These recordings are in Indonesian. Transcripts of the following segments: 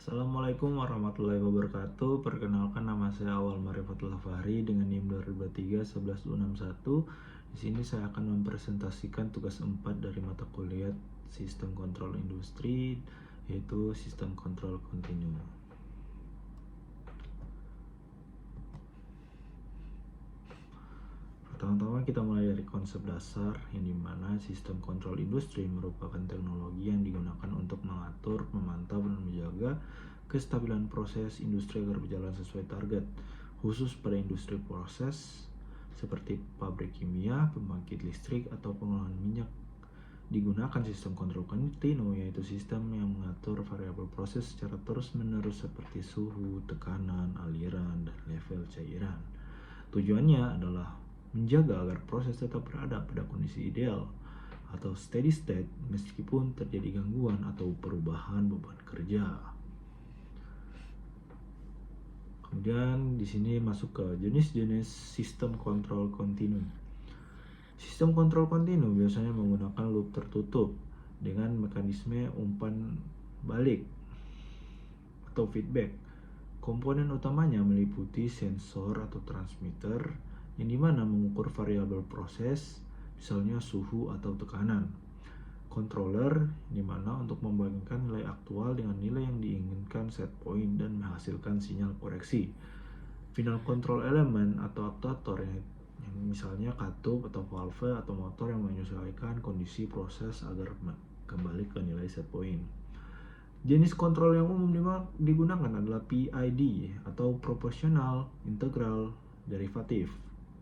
Assalamualaikum warahmatullahi wabarakatuh. Perkenalkan, nama saya Awal Marifatul Fahri dengan NIM 2023-11261. Di sini saya akan mempresentasikan tugas 4 dari mata kuliah Sistem Kontrol Industri, yaitu Sistem Kontrol Kontinu. Pertama-tama kita mulai dari konsep dasar, yang dimana sistem kontrol industri merupakan teknologi yang digunakan untuk mengatur, memantau, dan menjaga kestabilan proses industri agar berjalan sesuai target, khusus pada industri proses seperti pabrik kimia, pembangkit listrik, atau pengolahan minyak. Digunakan sistem kontrol kontinu, yaitu sistem yang mengatur variabel proses secara terus-menerus seperti suhu, tekanan, aliran, dan level cairan. Tujuannya adalah menjaga agar proses tetap berada pada kondisi ideal atau steady state meskipun terjadi gangguan atau perubahan beban kerja. Kemudian di sini masuk ke jenis-jenis sistem kontrol kontinu. Sistem kontrol kontinu biasanya menggunakan loop tertutup dengan mekanisme umpan balik atau feedback. Komponen utamanya meliputi sensor atau transmitter yang dimana mengukur variabel proses, misalnya suhu atau tekanan. Controller, dimana untuk membandingkan nilai aktual dengan nilai yang diinginkan set point dan menghasilkan sinyal koreksi. Final control element atau aktuator yang misalnya katup atau valve atau motor yang menyesuaikan kondisi proses agar kembali ke nilai set point. Jenis kontrol yang umum digunakan adalah PID atau Proportional Integral Derivative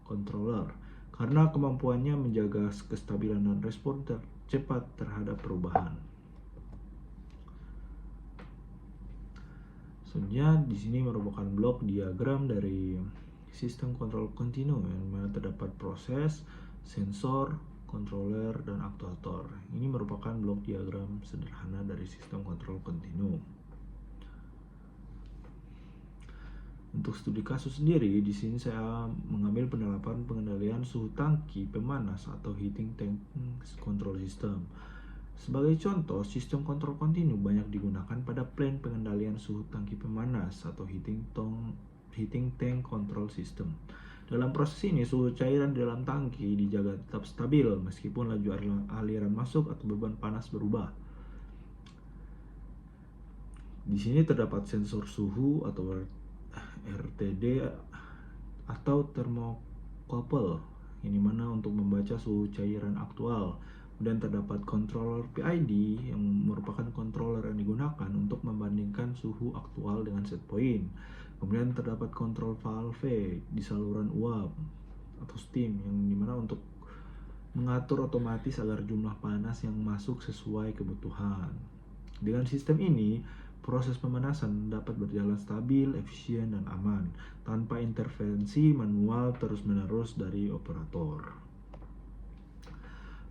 Controller karena kemampuannya menjaga kestabilan dan respon cepat terhadap perubahan. Selanjutnya di sini merupakan blok diagram dari sistem kontrol kontinu yang mana terdapat proses, sensor, controller, dan aktuator. Ini merupakan blok diagram sederhana dari sistem kontrol kontinu. Untuk studi kasus sendiri, di sini saya mengambil penerapan pengendalian suhu tangki pemanas atau heating tank control system. Sebagai contoh, sistem kontrol kontinu banyak digunakan pada plan pengendalian suhu tangki pemanas atau heating tank control system. Dalam proses ini, suhu cairan di dalam tangki dijaga tetap stabil meskipun laju aliran masuk atau beban panas berubah. Di sini terdapat sensor suhu atau RTD atau thermocouple, ini mana untuk membaca suhu cairan aktual. Kemudian terdapat controller PID yang merupakan controller yang digunakan untuk membandingkan suhu aktual dengan set point. Kemudian terdapat kontrol valve di saluran uap atau steam yang dimana untuk mengatur otomatis agar jumlah panas yang masuk sesuai kebutuhan. Dengan sistem ini, proses pemanasan dapat berjalan stabil, efisien, dan aman tanpa intervensi manual terus-menerus dari operator.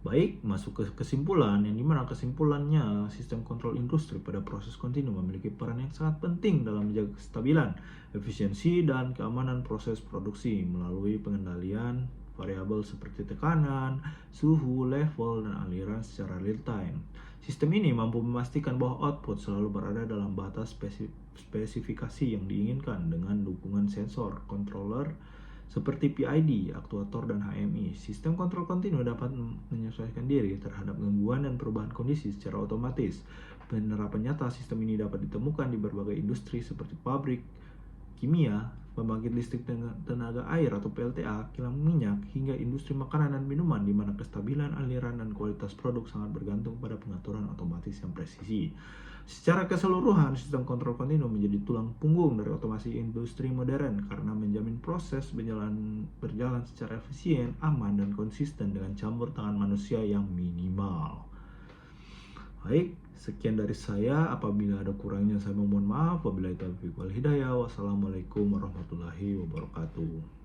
Baik, masuk ke kesimpulan, yang dimana kesimpulannya sistem kontrol industri pada proses kontinu memiliki peran yang sangat penting dalam menjaga kestabilan, efisiensi, dan keamanan proses produksi melalui pengendalian variabel seperti tekanan, suhu, level, dan aliran secara real time. Sistem ini mampu memastikan bahwa output selalu berada dalam batas spesifikasi yang diinginkan dengan dukungan sensor, controller, seperti PID, aktuator, dan HMI. Sistem kontrol kontinu dapat menyesuaikan diri terhadap gangguan dan perubahan kondisi secara otomatis. Penerapan nyata sistem ini dapat ditemukan di berbagai industri seperti pabrik kimia, pembangkit listrik tenaga air atau PLTA, kilang minyak, hingga industri makanan dan minuman, di mana kestabilan aliran dan kualitas produk sangat bergantung pada pengaturan otomatis yang presisi. Secara keseluruhan, sistem kontrol kontinu menjadi tulang punggung dari otomasi industri modern karena menjamin proses berjalan secara efisien, aman, dan konsisten dengan campur tangan manusia yang minimal. Baik, sekian dari saya. Apabila ada kurangnya saya mohon maaf. Wabillahi taufiq wal hidayah. Wassalamualaikum warahmatullahi wabarakatuh.